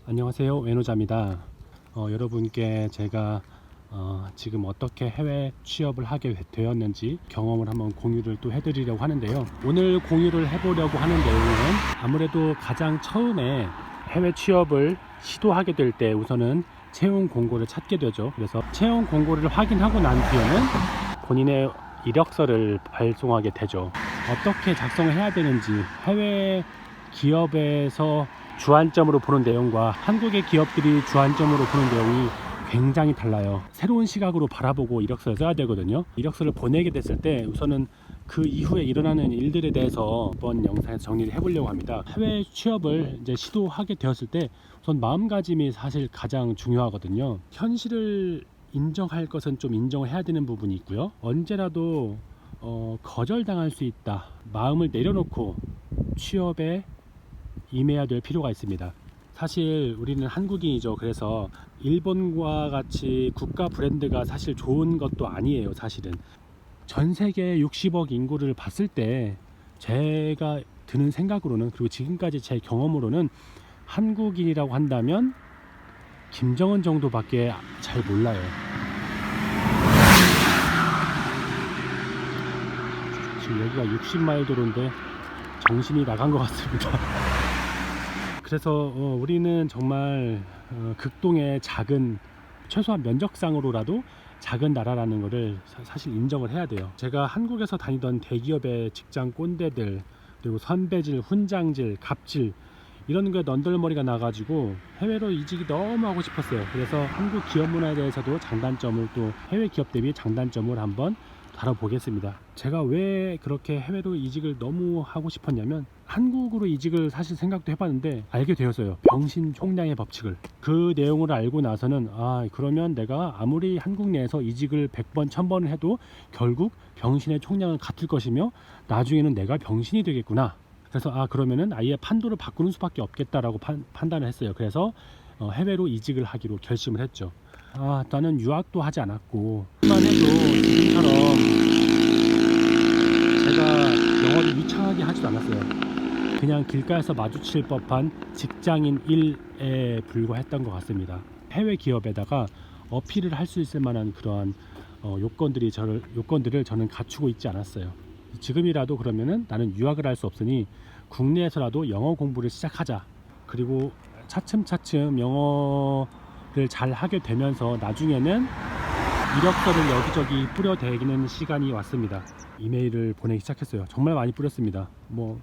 안녕하세요, 외노자입니다. 여러분께 제가 지금 어떻게 해외 취업을 하게 되었는지 경험을 한번 공유를 또 해드리려고 하는데요. 오늘 공유를 해보려고 하는 내용은 아무래도 가장 처음에 해외 취업을 시도하게 될 때 우선은 채용 공고를 찾게 되죠. 그래서 채용 공고를 확인하고 난 뒤에는 본인의 이력서를 발송하게 되죠. 어떻게 작성을 해야 되는지, 해외 기업에서 주안점으로 보는 내용과 한국의 기업들이 주안점으로 보는 내용이 굉장히 달라요. 새로운 시각으로 바라보고 이력서를 써야 되거든요. 이력서를 보내게 됐을 때 우선은 그 이후에 일어나는 일들에 대해서 이번 영상에서 정리를 해보려고 합니다. 해외 취업을 이제 시도하게 되었을 때 우선 마음가짐이 사실 가장 중요하거든요. 현실을 인정할 것은 좀 인정을 해야 되는 부분이 있고요. 언제라도 거절당할 수 있다. 마음을 내려놓고 취업에 임해야 될 필요가 있습니다. 사실 우리는 한국인이죠. 그래서 일본과 같이 국가 브랜드가 사실 좋은 것도 아니에요. 사실은 전 세계 60억 인구를 봤을 때 제가 드는 생각으로는, 그리고 지금까지 제 경험으로는 한국인이라고 한다면 김정은 정도밖에 잘 몰라요. 지금 여기가 60마일 도로인데 정신이 나간 것 같습니다. 그래서 우리는 정말 극동의 작은, 최소한 면적상으로라도 작은 나라라는 것을 사실 인정을 해야 돼요. 제가 한국에서 다니던 대기업의 직장 꼰대들, 그리고 선배질, 훈장질, 갑질, 이런 거에 넌덜머리가 나가지고 해외로 이직이 너무 하고 싶었어요. 그래서 한국 기업 문화에 대해서도 장단점을, 또 해외 기업 대비 장단점을 한번 다뤄보겠습니다. 제가 왜 그렇게 해외로 이직을 너무 하고 싶었냐면, 한국으로 이직을 사실 생각도 해봤는데 알게 되었어요. 병신 총량의 법칙을. 그 내용을 알고 나서는 그러면 내가 아무리 한국 내에서 이직을 100번 1000번을 해도 결국 병신의 총량은 같을 것이며 나중에는 내가 병신이 되겠구나. 그래서 그러면은 아예 판도를 바꾸는 수밖에 없겠다라고 판단을 했어요. 그래서 해외로 이직을 하기로 결심을 했죠. 나는 유학도 하지 않았고, 그만 해도 지금처럼 제가 영어를 유창하게 하지도 않았어요. 그냥 길가에서 마주칠 법한 직장인 일에 불과했던 것 같습니다. 해외 기업에다가 어필을 할 수 있을 만한 그러한 요건들을 저는 갖추고 있지 않았어요. 지금이라도 그러면은 나는 유학을 할 수 없으니 국내에서라도 영어 공부를 시작하자. 그리고 차츰차츰 영어를 잘 하게 되면서 나중에는 이력서를 여기저기 뿌려대기는 시간이 왔습니다. 이메일을 보내기 시작했어요. 정말 많이 뿌렸습니다.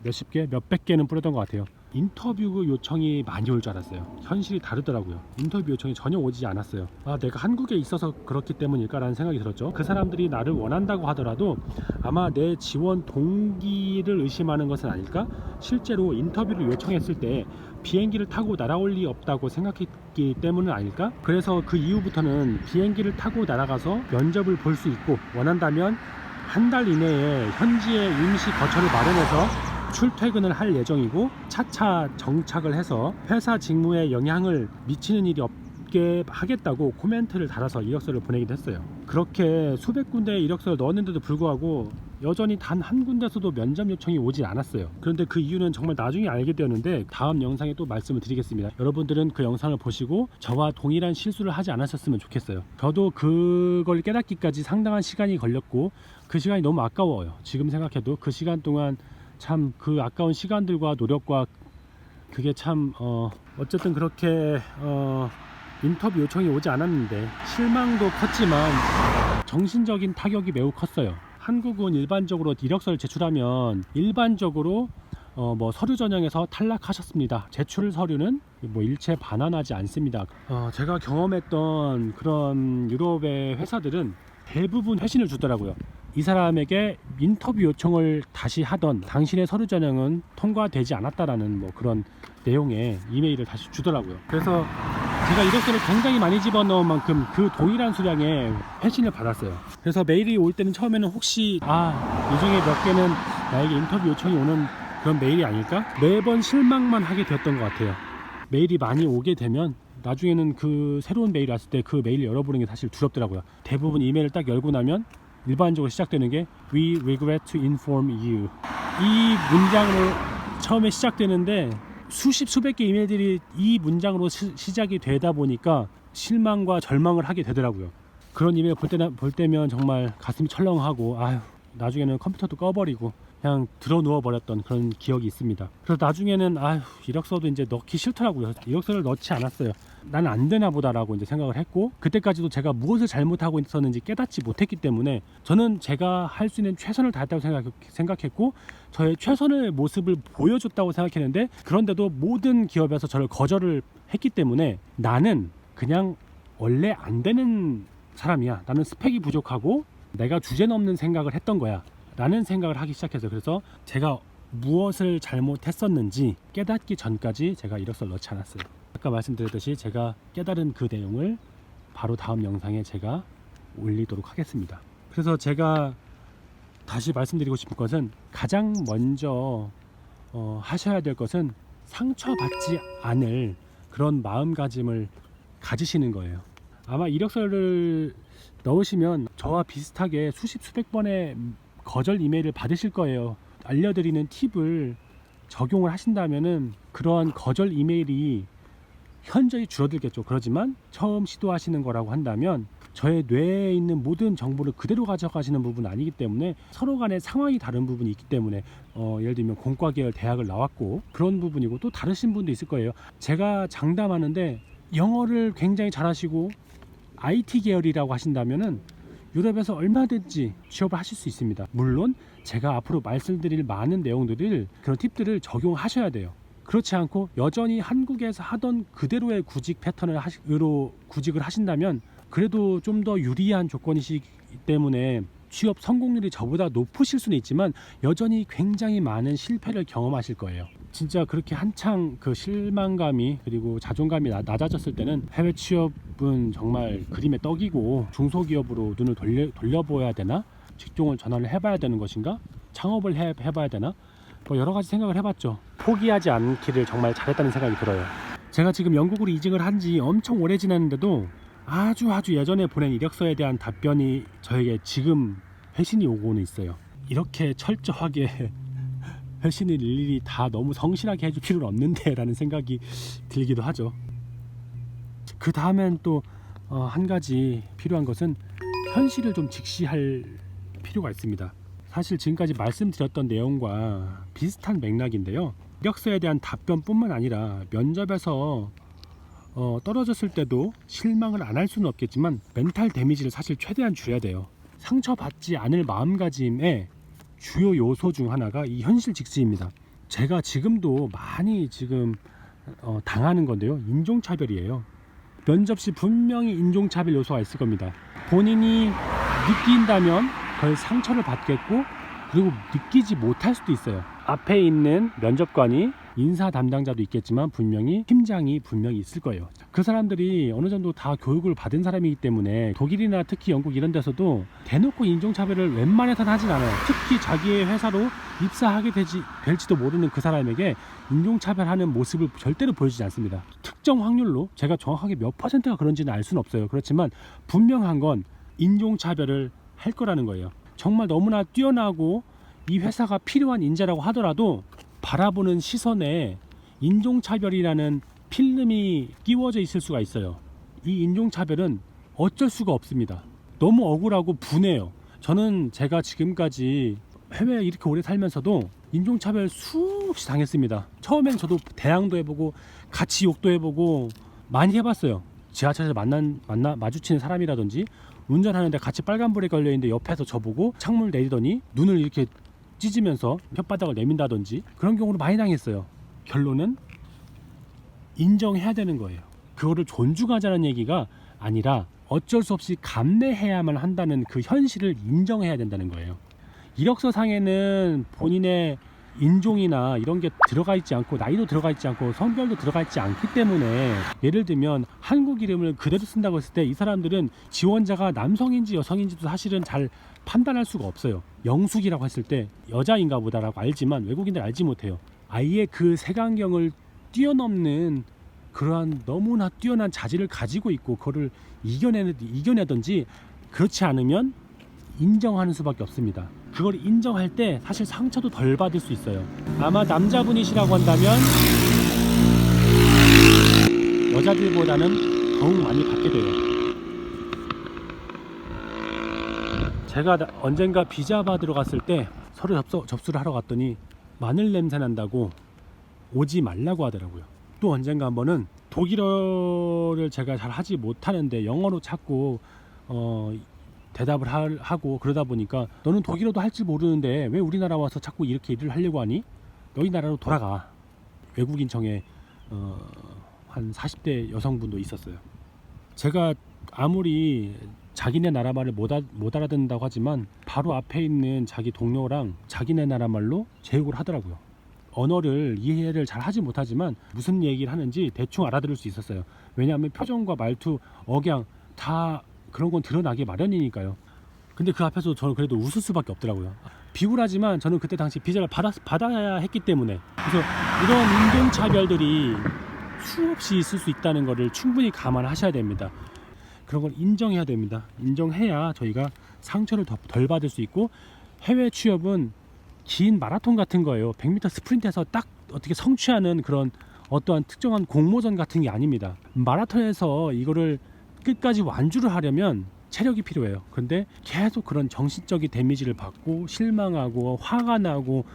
몇십 개, 몇백 개는 뿌렸던 것 같아요. 인터뷰 요청이 많이 올 줄 알았어요. 현실이 다르더라고요. 인터뷰 요청이 전혀 오지 않았어요. 내가 한국에 있어서 그렇기 때문일까라는 생각이 들었죠. 그 사람들이 나를 원한다고 하더라도 아마 내 지원 동기를 의심하는 것은 아닐까? 실제로 인터뷰를 요청했을 때 비행기를 타고 날아올 리 없다고 생각했기 때문은 아닐까? 그래서 그 이후부터는 비행기를 타고 날아가서 면접을 볼 수 있고, 원한다면 한 달 이내에 현지에 임시 거처를 마련해서 출퇴근을 할 예정이고, 차차 정착을 해서 회사 직무에 영향을 미치는 일이 없게 하겠다고 코멘트를 달아서 이력서를 보내기도 했어요. 그렇게 수백 군데의 이력서를 넣었는데도 불구하고 여전히 단 한 군데서도 면접 요청이 오지 않았어요. 그런데 그 이유는 정말 나중에 알게 되었는데 다음 영상에 또 말씀을 드리겠습니다. 여러분들은 그 영상을 보시고 저와 동일한 실수를 하지 않으셨으면 좋겠어요. 저도 그걸 깨닫기까지 상당한 시간이 걸렸고, 그 시간이 너무 아까워요. 지금 생각해도 그 시간 동안 참 그 아까운 시간들과 노력과 그게 참 어쨌든 그렇게 인터뷰 요청이 오지 않았는데 실망도 컸지만 정신적인 타격이 매우 컸어요. 한국은 일반적으로 이력서를 제출하면 일반적으로 서류 전형에서 탈락하셨습니다. 제출 서류는 일체 반환하지 않습니다. 제가 경험했던 그런 유럽의 회사들은 대부분 회신을 주더라고요. 이 사람에게 인터뷰 요청을 다시 하던 당신의 서류 전형은 통과되지 않았다라는 그런 내용의 이메일을 다시 주더라고요. 그래서 제가 이력서를 굉장히 많이 집어넣은 만큼 그 동일한 수량의 회신을 받았어요. 그래서 메일이 올 때는 처음에는 혹시 이 중에 몇 개는 나에게 인터뷰 요청이 오는 그런 메일이 아닐까? 매번 실망만 하게 되었던 것 같아요. 메일이 많이 오게 되면 나중에는 그 새로운 메일이 왔을 때 그 메일을 열어보는 게 사실 두렵더라고요. 대부분 이메일을 딱 열고 나면 일반적으로 시작되는 게 We regret to inform you. 이 문장으로 처음에 시작되는데 수십 수백 개 이메일들이 이 문장으로 시작이 되다 보니까 실망과 절망을 하게 되더라고요. 그런 이메일 볼 때면 정말 가슴이 철렁하고 아휴, 나중에는 컴퓨터도 꺼버리고 그냥 들어 누워 버렸던 그런 기억이 있습니다. 그래서 나중에는 아휴, 이력서도 이제 넣기 싫더라고요. 이력서를 넣지 않았어요. 나는 안 되나 보다라고 이제 생각을 했고, 그때까지도 제가 무엇을 잘못하고 있었는지 깨닫지 못했기 때문에 저는 제가 할 수 있는 최선을 다했다고 생각했고 저의 최선의 모습을 보여줬다고 생각했는데, 그런데도 모든 기업에서 저를 거절을 했기 때문에 나는 그냥 원래 안 되는 사람이야, 나는 스펙이 부족하고 내가 주제넘는 생각을 했던 거야 라는 생각을 하기 시작해서, 그래서 제가 무엇을 잘못했었는지 깨닫기 전까지 제가 이력서를 넣지 않았어요. 아까 말씀드렸듯이 제가 깨달은 그 내용을 바로 다음 영상에 제가 올리도록 하겠습니다. 그래서 제가 다시 말씀드리고 싶은 것은, 가장 먼저 하셔야 될 것은 상처받지 않을 그런 마음가짐을 가지시는 거예요. 아마 이력서를 넣으시면 저와 비슷하게 수십 수백 번의 거절 이메일을 받으실 거예요. 알려드리는 팁을 적용을 하신다면은 그러한 거절 이메일이 현저히 줄어들겠죠. 그렇지만 처음 시도하시는 거라고 한다면 저의 뇌에 있는 모든 정보를 그대로 가져가시는 부분은 아니기 때문에 서로 간의 상황이 다른 부분이 있기 때문에 예를 들면 공과 계열 대학을 나왔고 그런 부분이고, 또 다르신 분도 있을 거예요. 제가 장담하는데 영어를 굉장히 잘하시고 IT 계열이라고 하신다면은 유럽에서 얼마든지 취업을 하실 수 있습니다. 물론 제가 앞으로 말씀드릴 많은 내용들을, 그런 팁들을 적용하셔야 돼요. 그렇지 않고 여전히 한국에서 하던 그대로의 구직 패턴으로 구직을 하신다면 그래도 좀 더 유리한 조건이시기 때문에 취업 성공률이 저보다 높으실 수는 있지만 여전히 굉장히 많은 실패를 경험하실 거예요. 진짜 그렇게 한창 그 실망감이 그리고 자존감이 낮아졌을 때는 해외 취업은 정말 그림의 떡이고, 중소기업으로 눈을 돌려보아야 되나, 직종을 전환을 해봐야 되는 것인가, 창업을 해봐야 되나, 뭐 여러 가지 생각을 해봤죠. 포기하지 않기를 정말 잘했다는 생각이 들어요. 제가 지금 영국으로 이직을 한 지 엄청 오래 지났는데도 아주 예전에 보낸 이력서에 대한 답변이 저에게 지금 회신이 오고는 있어요. 이렇게 철저하게 회신을 일일이 다 너무 성실하게 해줄 필요는 없는데 라는 생각이 들기도 하죠. 그 다음엔 또 한 가지 필요한 것은 현실을 좀 직시할 필요가 있습니다. 사실 지금까지 말씀드렸던 내용과 비슷한 맥락인데요. 이력서에 대한 답변뿐만 아니라 면접에서 떨어졌을 때도 실망을 안 할 수는 없겠지만 멘탈 데미지를 사실 최대한 줄여야 돼요. 상처받지 않을 마음가짐의 주요 요소 중 하나가 이 현실 직시입니다. 제가 지금도 많이 당하는 건데요, 인종차별이에요. 면접 시 분명히 인종차별 요소가 있을 겁니다. 본인이 느낀다면 그걸 상처를 받겠고, 그리고 느끼지 못할 수도 있어요. 앞에 있는 면접관이 인사 담당자도 있겠지만 분명히 팀장이 분명히 있을 거예요. 그 사람들이 어느 정도 다 교육을 받은 사람이기 때문에 독일이나 특히 영국 이런 데서도 대놓고 인종차별을 웬만해서는 하진 않아요. 특히 자기의 회사로 입사하게 될지도 모르는 그 사람에게 인종차별하는 모습을 절대로 보여주지 않습니다. 특정 확률로, 제가 정확하게 몇 퍼센트가 그런지는 알 수는 없어요. 그렇지만 분명한 건 인종차별을 할 거라는 거예요. 정말 너무나 뛰어나고 이 회사가 필요한 인재라고 하더라도 바라보는 시선에 인종차별이라는 필름이 끼워져 있을 수가 있어요. 이 인종차별은 어쩔 수가 없습니다. 너무 억울하고 분해요. 저는 제가 지금까지 해외에 이렇게 오래 살면서도 인종차별 수없이 당했습니다. 처음엔 저도 대항도 해보고 같이 욕도 해보고 많이 해봤어요. 지하철에서 마주치는 사람이라든지, 운전하는데 같이 빨간불에 걸려있는데 옆에서 저보고 창문을 내리더니 눈을 이렇게 찢으면서 혓바닥을 내민다든지, 그런 경우를 많이 당했어요. 결론은 인정해야 되는 거예요. 그거를 존중하자는 얘기가 아니라 어쩔 수 없이 감내해야만 한다는 그 현실을 인정해야 된다는 거예요. 이력서상에는 본인의 인종이나 이런 게 들어가 있지 않고, 나이도 들어가 있지 않고, 성별도 들어가 있지 않기 때문에, 예를 들면 한국 이름을 그대로 쓴다고 했을 때 이 사람들은 지원자가 남성인지 여성인지도 사실은 잘 판단할 수가 없어요. 영숙이라고 했을 때 여자인가 보다라고 알지만 외국인들 알지 못해요. 아예 그 색안경을 뛰어넘는 그러한 너무나 뛰어난 자질을 가지고 있고 그거를 이겨내든지, 그렇지 않으면 인정하는 수밖에 없습니다. 그걸 인정할 때 사실 상처도 덜 받을 수 있어요. 아마 남자분이시라고 한다면 여자들보다는 더욱 많이 받게 돼요. 제가 언젠가 비자 받으러 갔을 때 서류 접수를 하러 갔더니 마늘 냄새 난다고 오지 말라고 하더라고요. 또 언젠가 한번은 독일어를 제가 잘 하지 못하는데 영어로 자꾸 대답을 하고 그러다 보니까 너는 독일어도 할 줄 모르는데 왜 우리나라 와서 자꾸 이렇게 일을 하려고 하니? 너희 나라로 돌아가. 외국인청에 한 40대 여성분도 있었어요. 제가 아무리 자기네 나라 말을 못 알아듣는다고 하지만 바로 앞에 있는 자기 동료랑 자기네 나라 말로 제육을 하더라고요. 언어를 이해를 잘 하지 못하지만 무슨 얘기를 하는지 대충 알아들을 수 있었어요. 왜냐하면 표정과 말투, 억양 다 그런 건 드러나기 마련이니까요. 근데 그 앞에서 저는 그래도 웃을 수밖에 없더라고요. 비굴하지만 저는 그때 당시 비자를 받아야 했기 때문에. 그래서 이런 인종차별들이 수없이 있을 수 있다는 것을 충분히 감안하셔야 됩니다. 그런 걸 인정해야 됩니다. 인정해야 저희가 상처를 덜 받을 수 있고, 해외 취업은 긴 마라톤 같은 거예요. 100m 스프린트에서 딱 어떻게 성취하는 그런 어떠한 특정한 공모전 같은 게 아닙니다. 마라톤에서 이거를 끝까지 완주를 하려면 체력이 필요해요. 그런데 계속 그런 정신적인 데미지를 받고 실망하고 화가 나고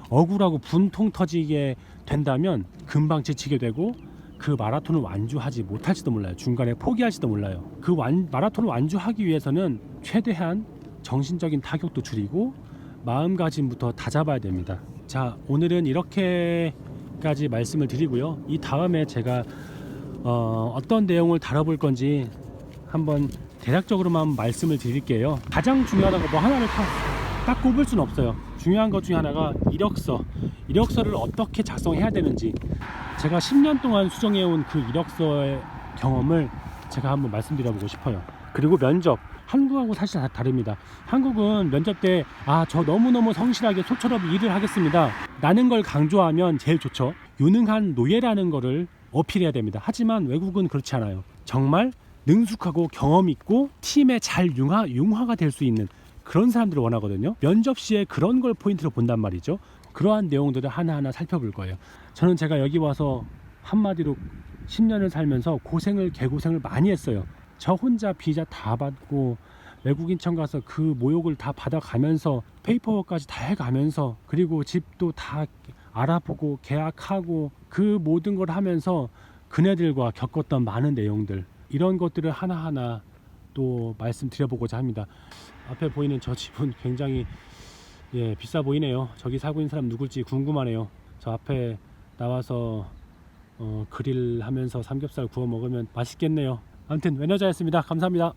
억울하고 분통 터지게 된다면 금방 지치게 되고 그 마라톤을 완주하지 못할지도 몰라요. 중간에 포기할지도 몰라요. 그 마라톤을 완주하기 위해서는 최대한 정신적인 타격도 줄이고 마음가짐부터 다잡아야 됩니다. 자, 오늘은 이렇게까지 말씀을 드리고요. 이 다음에 제가 어떤 내용을 다뤄볼 건지 한번 대략적으로만 말씀을 드릴게요. 가장 중요하다고 뭐 하나를 딱 꼽을 수는 없어요. 중요한 것 중에 하나가 이력서를 어떻게 작성해야 되는지, 제가 10년 동안 수정해온 그 이력서의 경험을 제가 한번 말씀드려보고 싶어요. 그리고 면접, 한국하고 사실 다릅니다. 한국은 면접 때 저 너무너무 성실하게 소처럼 일을 하겠습니다 라는 걸 강조하면 제일 좋죠. 유능한 노예라는 거를 어필해야 됩니다. 하지만 외국은 그렇지 않아요. 정말 능숙하고 경험 있고 팀에 잘 융화가 될 수 있는 그런 사람들을 원하거든요. 면접 시에 그런 걸 포인트로 본단 말이죠. 그러한 내용들을 하나하나 살펴볼 거예요. 저는 제가 여기 와서 한마디로 10년을 살면서 개고생을 많이 했어요. 저 혼자 비자 다 받고 외국인청 가서 그 모욕을 다 받아가면서 페이퍼워크까지 다 해가면서, 그리고 집도 다 알아보고 계약하고 그 모든 걸 하면서 그네들과 겪었던 많은 내용들, 이런 것들을 하나하나 또 말씀드려보고자 합니다. 앞에 보이는 저 집은 굉장히 비싸 보이네요. 저기 살고 있는 사람 누굴지 궁금하네요. 저 앞에 나와서 그릴 하면서 삼겹살 구워 먹으면 맛있겠네요. 아무튼 외노자였습니다. 감사합니다.